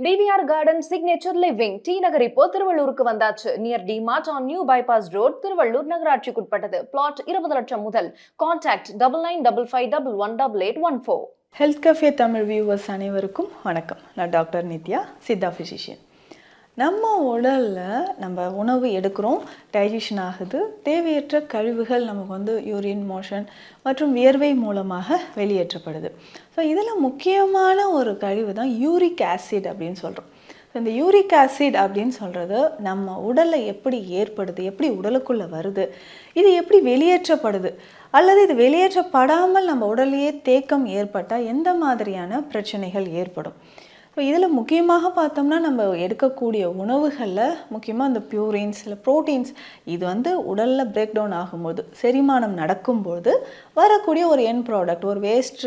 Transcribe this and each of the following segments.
DVR garden signature living T Nagar இப்போ திருவள்ளூருக்கு வந்தாச்சு. Near D mart on new bypass road, திருவள்ளூர் நகராட்சிக்குட்பட்டது. பிளாட் 20 லட்சம் முதல். Contact 9955518814. Health cafe Tamil viewers அனைவருக்கும் வணக்கம். நான் டாக்டர் நித்யா, சித்தா ஃபிசிஷியன். நம்ம உடலில் நம்ம உணவு எடுக்கிறோம், டைஜஷன் ஆகுது, தேவையற்ற கழிவுகள் நமக்கு யூரின் மோஷன் மற்றும் வியர்வை மூலமாக வெளியேற்றப்படுது. ஸோ இதில் முக்கியமான ஒரு கழிவு தான் யூரிக் ஆசிட் அப்படின்னு சொல்கிறோம். இந்த யூரிக் ஆசிட் அப்படின்னு சொல்கிறது நம்ம உடலில் எப்படி ஏற்படுது, எப்படி உடலுக்குள்ளே வருது, இது எப்படி வெளியேற்றப்படுது, அல்லது இது வெளியேற்றப்படாமல் நம்ம உடலையே தேக்கம் ஏற்பட்டால் எந்த மாதிரியான பிரச்சனைகள் ஏற்படும். இப்போ இதில் முக்கியமாக பார்த்தோம்னா நம்ம எடுக்கக்கூடிய உணவுகளில் முக்கியமாக இந்த பியூரின்ஸ் இல்லை ப்ரோட்டீன்ஸ் இது உடலில் பிரேக் டவுன் ஆகும்போது, செரிமானம் நடக்கும்போது வரக்கூடிய ஒரு என் ப்ராடக்ட், ஒரு வேஸ்ட்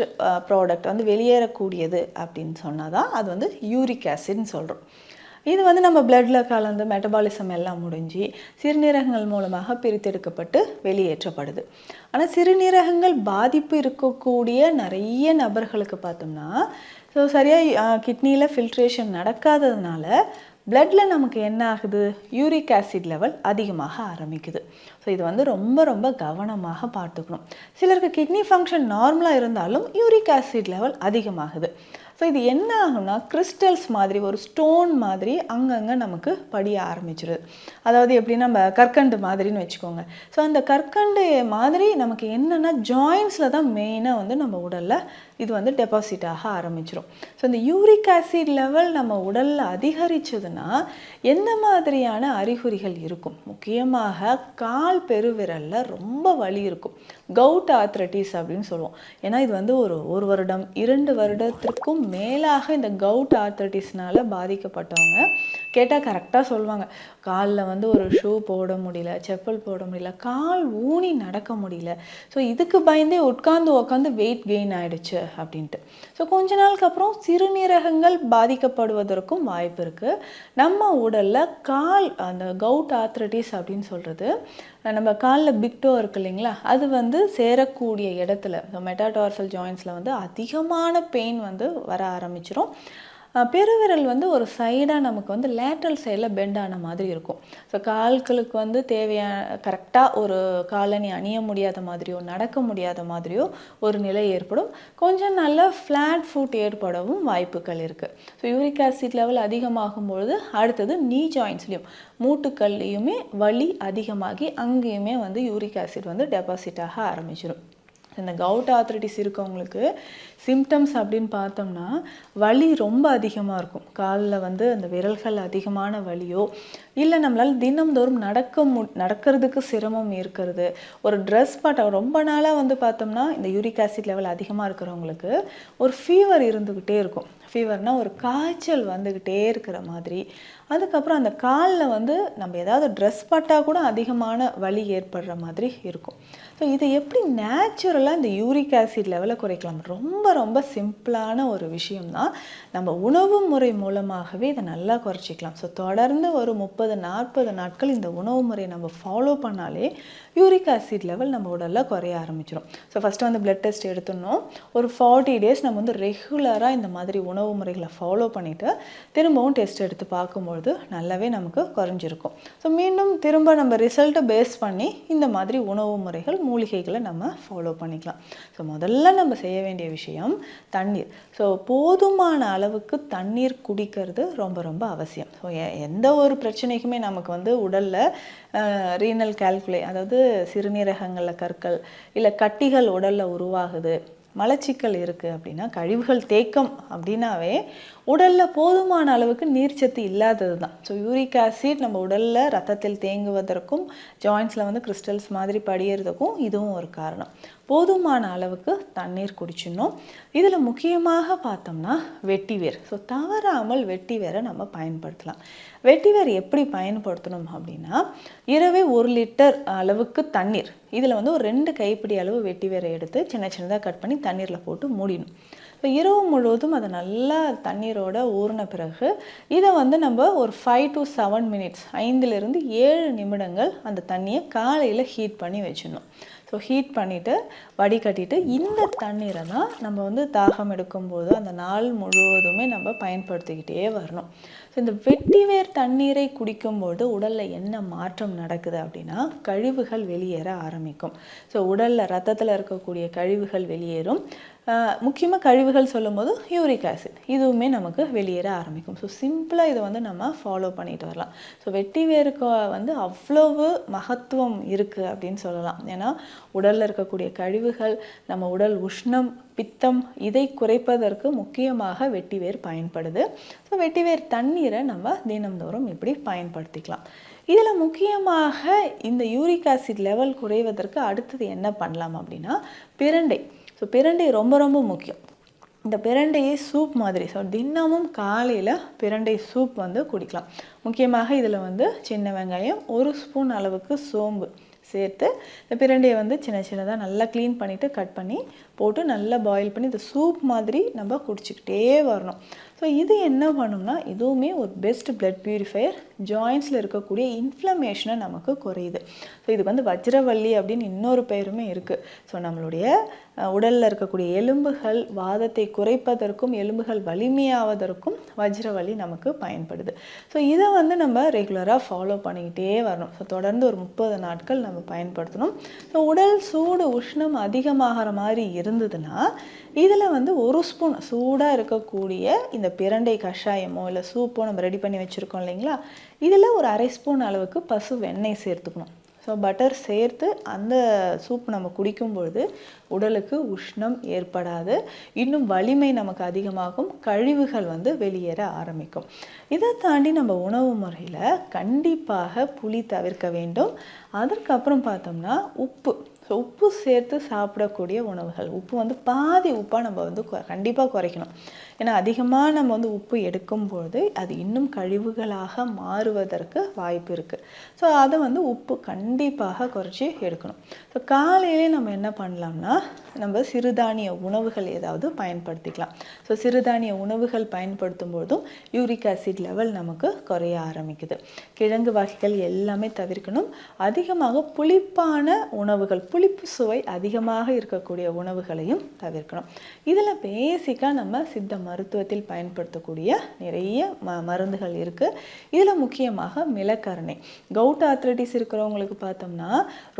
ப்ராடக்ட் வெளியேறக்கூடியது அப்படின்னு சொன்னால் தான் அது யூரிக் ஆசிட்னு சொல்கிறோம். இது நம்ம பிளட்டில் கலந்து மெட்டபாலிசம் எல்லாம் முடிஞ்சு சிறுநீரகங்கள் மூலமாக பிரித்தெடுக்கப்பட்டு வெளியேற்றப்படுது. ஆனால் சிறுநீரகங்கள் பாதிப்பு இருக்கக்கூடிய நிறைய நபர்களுக்கு பார்த்தோம்னா சரியாக கிட்னியில் ஃபில்ட்ரேஷன் நடக்காததுனால பிளட்டில் நமக்கு என்ன ஆகுது, யூரிக் ஆசிட் லெவல் அதிகமாக ஆரம்பிக்குது. ஸோ இது ரொம்ப ரொம்ப கவனமாக பார்த்துக்கணும். சிலருக்கு கிட்னி ஃபங்க்ஷன் நார்மலாக இருந்தாலும் யூரிக் ஆசிட் லெவல் அதிகமாகுது. ஸோ இது என்ன ஆகும்னா கிறிஸ்டல்ஸ் மாதிரி, ஒரு ஸ்டோன் மாதிரி அங்கங்கே நமக்கு படிய ஆரம்பிச்சிருது. அதாவது எப்படி நம்ம கற்கண்டு மாதிரின்னு வச்சுக்கோங்க. ஸோ அந்த கற்கண்டு மாதிரி நமக்கு என்னென்னா ஜாயின்ஸில் தான் மெயினாக நம்ம உடலில் இது டெபாசிட் ஆக ஆரம்பிச்சிடும். ஸோ இந்த யூரிக் ஆசிட் லெவல் நம்ம உடலில் அதிகரிச்சதுன்னா எந்த மாதிரியான அறிகுறிகள் இருக்கும்? முக்கியமாக கால் பெருவிரலில் ரொம்ப வலி இருக்கும். கவுட் ஆர்த்ரைட்டிஸ் அப்படின்னு சொல்லுவோம். ஏன்னா இது ஒரு வருடம் 2 வருடத்திற்கும் மேலாக இந்த கவுட் ஆர்த்ரைட்டிஸ்னால பாதிக்கப்பட்டவங்க கேட்டால் கரெக்டாக சொல்லுவாங்க. காலில் ஒரு ஷூ போட முடியல, செப்பல் போட முடியல, கால் ஊனி நடக்க முடியல. ஸோ இதுக்கு பயந்தே உட்காந்து வெயிட் கெயின் ஆகிடுச்சு அப்படின்ட்டு. ஸோ கொஞ்ச நாளுக்கு அப்புறம் சிறுநீரகங்கள் பாதிக்கப்படுவதற்கும் வாய்ப்பு இருக்குது. நம்ம உடலில் அந்த கவுட் ஆர்த்ரைட்டிஸ் அப்படின்னு சொல்கிறது நம்ம காலில் பிக்டோ இருக்கு இல்லைங்களா, அது சேரக்கூடிய இடத்துல மெட்டாடார்சல் ஜாயின்ஸில் அதிகமான பெயின் வர ஆரம்பிச்சிடும். பெருவிரல் ஒரு சைடாக நமக்கு லேட்ரல் சைடில் பெண்ட் ஆன மாதிரி இருக்கும். ஸோ கால்களுக்கு தேவையான கரெக்டாக ஒரு காலணி அணிய முடியாத மாதிரியோ நடக்க முடியாத மாதிரியோ ஒரு நிலை ஏற்படும். கொஞ்சம் நல்ல ஃப்ளாட் ஃபுட் ஏற்படவும் வாய்ப்புகள் இருக்குது. ஸோ யூரிக் ஆசிட் லெவல் அதிகமாகும்பொழுது அடுத்தது நீ ஜாயின்ஸ்லேயும் மூட்டுக்கள்லேயுமே வலி அதிகமாகி அங்கேயுமே யூரிக் ஆசிட் டெபாசிட் ஆக ஆரம்பிச்சிடும். இந்த கவுட் ஆர்த்ரைட்டிஸ் இருக்கவங்களுக்கு சிம்டம்ஸ் அப்படின்னு பார்த்தோம்னா வலி ரொம்ப அதிகமாக இருக்கும். காலில் அந்த விரல்கள் அதிகமான வலியோ, இல்லை நம்மளால் தினம்தோறும் நடக்கிறதுக்கு சிரமம் இருக்கிறது, ஒரு ட்ரெஸ் ரொம்ப நாளாக பார்த்தோம்னா இந்த யூரிக் ஆசிட் லெவல் அதிகமாக இருக்கிறவங்களுக்கு ஒரு ஃபீவர் இருந்துக்கிட்டே இருக்கும். ஃபீவர்னால் ஒரு காய்ச்சல் வந்துக்கிட்டே இருக்கிற மாதிரி. அதுக்கப்புறம் அந்த காலில் நம்ம ஏதாவது ட்ரெஸ் பட்டால் கூட அதிகமான வலி ஏற்படுற மாதிரி இருக்கும். ஸோ இதை எப்படி நேச்சுரலாக இந்த யூரிக் ஆசிட் லெவலை குறைக்கலாம்? ரொம்ப ரொம்ப சிம்பிளான ஒரு விஷயம்தான். நம்ம உணவு முறை மூலமாகவே இதை நல்லா குறைச்சிக்கலாம். ஸோ தொடர்ந்து ஒரு 30-40 நாட்கள் இந்த உணவு முறையை நம்ம ஃபாலோ பண்ணாலே யூரிக் ஆசிட் லெவல் நம்ம உடலில் குறைய ஆரம்பிச்சிடும். ஸோ ஃபஸ்ட்டு பிளட் டெஸ்ட் எடுத்துடணும். ஒரு 40 டேஸ் நம்ம ரெகுலராக இந்த மாதிரி உணவு முறைகளை ஃபாலோ பண்ணிவிட்டு திரும்பவும் டெஸ்ட் எடுத்து பார்க்கும்பொழுது நல்லாவே நமக்கு குறைஞ்சிருக்கும். ஸோ மீண்டும் திரும்ப நம்ம ரிசல்ட்டை பேஸ் பண்ணி இந்த மாதிரி உணவு முறைகள், மூலிகைகளை நம்ம ஃபாலோ பண்ணிக்கலாம். ஸோ முதல்ல நம்ம செய்ய வேண்டிய விஷயம் தண்ணீர். ஸோ போதுமான அளவுக்கு தண்ணீர் குடிக்கிறது ரொம்ப ரொம்ப அவசியம். ஸோ எந்த ஒரு பிரச்சனைக்குமே நமக்கு உடலில் ரீனல் கால்குலே, அதாவது சிறுநீரகங்களில் கற்கள் இல்லை கட்டிகள் உடலில் உருவாகுது, மலச்சிக்கல் இருக்குது அப்படின்னா, கழிவுகள் தேக்கம் அப்படின்னாவே உடலில் போதுமான அளவுக்கு நீர்ச்சத்து இல்லாதது தான். ஸோ யூரிக் ஆசிட் நம்ம உடலில் ரத்தத்தில் தேங்குவதற்கும் ஜாயின்ஸில் கிறிஸ்டல்ஸ் மாதிரி படியறதுக்கும் இதுவும் ஒரு காரணம். போதுமான அளவுக்கு தண்ணீர் குடிச்சிடணும். இதில் முக்கியமாக பார்த்தோம்னா வெட்டிவேர். ஸோ தவறாமல் வெட்டிவேரை நம்ம பயன்படுத்தலாம். வெட்டிவேர் எப்படி பயன்படுத்தணும் அப்படின்னா, இரவே 1 லிட்டர் அளவுக்கு தண்ணீர், இதில் ஒரு 2 கைப்பிடி அளவு வெட்டிவேரை எடுத்து சின்ன சின்னதாக கட் பண்ணி தண்ணீரில் போட்டு மூடிடணும். இப்போ இரவு முழுவதும் அதை நல்லா தண்ணீரோட ஊறின பிறகு இதை நம்ம ஒரு 5 to 7 minutes, 5 to 7 நிமிடங்கள் அந்த தண்ணியை காலையில் ஹீட் பண்ணி வச்சிடணும். ஸோ ஹீட் பண்ணிவிட்டு வடிகட்டிட்டு இந்த தண்ணீரை தான் நம்ம வந்து தாகம் எடுக்கும்போது அந்த நாள் முழுவதுமே நம்ம பயன்படுத்திக்கிட்டே வரணும். ஸோ இந்த வெட்டிவேர் தண்ணீரை குடிக்கும்போது உடலில் என்ன மாற்றம் நடக்குது அப்படின்னா கழிவுகள் வெளியேற ஆரம்பிக்கும். ஸோ உடலில் ரத்தத்தில் இருக்கக்கூடிய கழிவுகள் வெளியேறும். முக்கியமாக கழிவுகள் சொல்லும்போது யூரிக் ஆசிட் இதுவுமே நமக்கு வெளியேற ஆரம்பிக்கும். ஸோ சிம்பிளாக இதை வந்து நம்ம ஃபாலோ பண்ணிட்டு வரலாம். ஸோ வெட்டிவேருக்கு வந்து அவ்வளவு மகத்துவம் இருக்குது அப்படின்னு சொல்லலாம். ஏன்னா உடலில் இருக்கக்கூடிய கழிவுகள் நம்ம உடல் உஷ்ணம் பித்தம் இதை குறைப்பதற்கு முக்கியமாக வெட்டிவேர் பயன்படுது. ஸோ வெட்டிவேர் தண்ணீரை நம்ம தினம்தோறும் இப்படி பயன்படுத்திக்கலாம். இதில் முக்கியமாக இந்த யூரிக் ஆசிட் லெவல் குறைவதற்கு அடுத்தது என்ன பண்ணலாம் அப்படின்னா பிரண்டை. ஸோ பிரண்டை ரொம்ப ரொம்ப முக்கியம். இந்த பிரண்டையை சூப் மாதிரி, ஸோ தினமும் காலையில் பிரண்டை சூப் வந்து குடிக்கலாம். முக்கியமாக இதில் வந்து சின்ன வெங்காயம் 1 ஸ்பூன் அளவுக்கு சோம்பு சேர்த்து இந்த பிரண்டையை வந்து சின்ன சின்னதாக நல்லா க்ளீன் பண்ணிவிட்டு கட் பண்ணி போட்டு நல்லா பாயில் பண்ணி இந்த சூப் மாதிரி நம்ம குடிச்சிக்கிட்டே வரணும். ஸோ இது என்ன பண்ணும்னா இதுவுமே ஒரு பெஸ்ட் பிளட் பியூரிஃபையர். ஜாயின்ஸில் இருக்கக்கூடிய இன்ஃப்ளமேஷனை நமக்கு குறையுது. ஸோ இதுக்கு வந்து வஜ்ரவள்ளி அப்படின்னு இன்னொரு பெயருமே இருக்குது. ஸோ நம்மளுடைய உடலில் இருக்கக்கூடிய எலும்புகள் வாதத்தை குறைப்பதற்கும் எலும்புகள் வலிமையாவதற்கும் வஜ்ரவள்ளி நமக்கு பயன்படுது. ஸோ இதை வந்து நம்ம ரெகுலராக ஃபாலோ பண்ணிக்கிட்டே வரணும். ஸோ தொடர்ந்து ஒரு 30 நாட்கள் நம்ம பயன்படுத்தணும். ஸோ உடல் சூடு உஷ்ணம் அதிகமாகிற மாதிரி இருந்ததுன்னா இதில் வந்து 1 ஸ்பூன் சூடாக இருக்கக்கூடிய இந்த பிரண்டை கஷாயமோ இல்லை சூப்போ நம்ம ரெடி பண்ணி வச்சுருக்கோம் இல்லைங்களா, இதில் ஒரு 1/2 ஸ்பூன் அளவுக்கு பசு வெண்ணெய் சேர்த்துக்கணும். ஸோ பட்டர் சேர்த்து அந்த சூப் நம்ம குடிக்கும்பொழுது உடலுக்கு உஷ்ணம் ஏற்படாது, இன்னும் வலிமை நமக்கு அதிகமாகும், கழிவுகள் வந்து வெளியேற ஆரம்பிக்கும். இதை தாண்டி நம்ம உணவு முறையில் கண்டிப்பாக புளி தவிர்க்க வேண்டும். அதற்கப்புறம் பார்த்தோம்னா உப்பு. ஸோ உப்பு சேர்த்து சாப்பிடக்கூடிய உணவுகள், உப்பு வந்து பாதி உப்பாக நம்ம வந்து கண்டிப்பாக குறைக்கணும். ஏன்னா அதிகமாக நம்ம வந்து உப்பு எடுக்கும்போது அது இன்னும் கழிவுகளாக மாறுவதற்கு வாய்ப்பு இருக்குது. ஸோ அதை வந்து உப்பு கண்டிப்பாக குறைச்சி எடுக்கணும். ஸோ காலையிலே நம்ம என்ன பண்ணலாம்னா நம்ம சிறுதானிய உணவுகள் ஏதாவது பயன்படுத்திக்கலாம். ஸோ சிறுதானிய உணவுகள் பயன்படுத்தும் போதும் யூரிக் ஆசிட் லெவல் நமக்கு குறைய ஆரம்பிக்குது. கிழங்கு வகைகள் எல்லாமே தவிர்க்கணும். அதிகமாக புளிப்பான உணவுகள், புளிப்பு சுவை அதிகமாக இருக்கக்கூடிய உணவுகளையும் தவிர்க்கணும். இதில் பேசிக்காக நம்ம சித்த மருத்துவத்தில் பயன்படுத்தக்கூடிய நிறைய மருந்துகள் இருக்குது. இதில் முக்கியமாக மிளகரணை. கவுட் ஆர்த்ரைட்டிஸ் இருக்கிறவங்களுக்கு பார்த்தோம்னா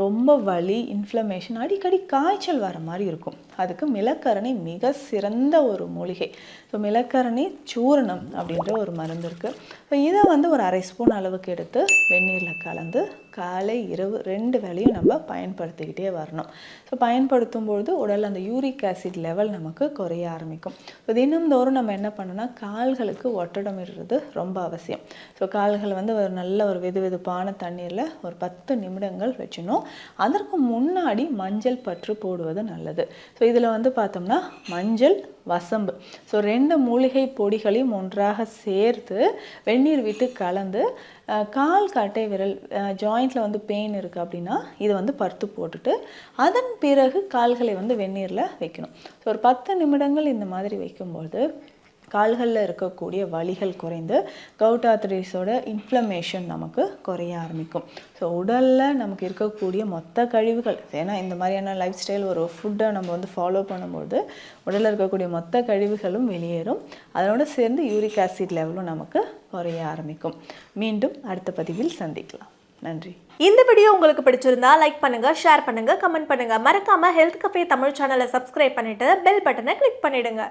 ரொம்ப வலி, இன்ஃப்ளமேஷன், அடிக்கடி காய்ச்சல் வர மாதிரி இருக்கும். அதுக்கு மிளகரணை மிக சிறந்த ஒரு மூலிகை. ஸோ மிளகரணை சூரணம் அப்படின்ற ஒரு மருந்து இருக்குது. ஸோ இதை வந்து ஒரு 1/2 ஸ்பூன் அளவுக்கு எடுத்து வெந்நீரில் கலந்து காலை இரவு 2 வேளையும் நம்ம பயன்படுத்திக்கிட்டே வரணும். ஸோ பயன்படுத்தும்பொழுது உடல் அந்த யூரிக் ஆசிட் லெவல் நமக்கு குறைய ஆரம்பிக்கும். ஸோ தினம்தோறும் நம்ம என்ன பண்ணணும்னா கால்களுக்கு ஒட்டடமிடுறது ரொம்ப அவசியம். ஸோ கால்கள் வந்து ஒரு நல்ல ஒரு வெதுவெதுப்பான தண்ணீரில் ஒரு 10 நிமிடங்கள் வச்சிடணும். அதற்கு முன்னாடி மஞ்சள் பற்று போடுவது நல்லது. ஸோ இதில் வந்து பார்த்தோம்னா மஞ்சள், வசம்பு, ஸோ 2 மூலிகை பொடிகளையும் ஒன்றாக சேர்த்து வெந்நீர் விட்டு கலந்து கால் கட்டை விரல் ஜாயிண்டில் வந்து பெயின் இருக்குது அப்படின்னா இதை வந்து பருத்து போட்டுட்டு அதன் பிறகு கால்களை வந்து வெந்நீரில் வைக்கணும். ஸோ ஒரு 10 நிமிடங்கள் இந்த மாதிரி வைக்கும்போது கால்களில் இருக்கக்கூடிய வலிகள் குறைந்து கவுட் ஆர்த்ரைட்டிஸோட இன்ஃப்ளமேஷன் நமக்கு குறைய ஆரம்பிக்கும். ஸோ உடலில் நமக்கு இருக்கக்கூடிய மொத்த கழிவுகள், ஏன்னா இந்த மாதிரியான லைஃப் ஸ்டைல் ஒரு ஃபுட்டை நம்ம வந்து ஃபாலோ பண்ணும்போது உடலில் இருக்கக்கூடிய மொத்த கழிவுகளும் வெளியேறும். அதனோடு சேர்ந்து யூரிக் ஆசிட் லெவலும் நமக்கு குறைய ஆரம்பிக்கும். மீண்டும் அடுத்த பதிவில் சந்திக்கலாம். நன்றி. இந்த வீடியோ உங்களுக்கு பிடிச்சிருந்தா லைக் பண்ணுங்க, ஷேர் பண்ணுங்க, கமெண்ட் பண்ணுங்க. மறக்காம ஹெல்த் கஃபே தமிழ் சேனலை சப்ஸ்கிரைப் பண்ணிட்டு பெல் பட்டனை கிளிக் பண்ணிடுங்க.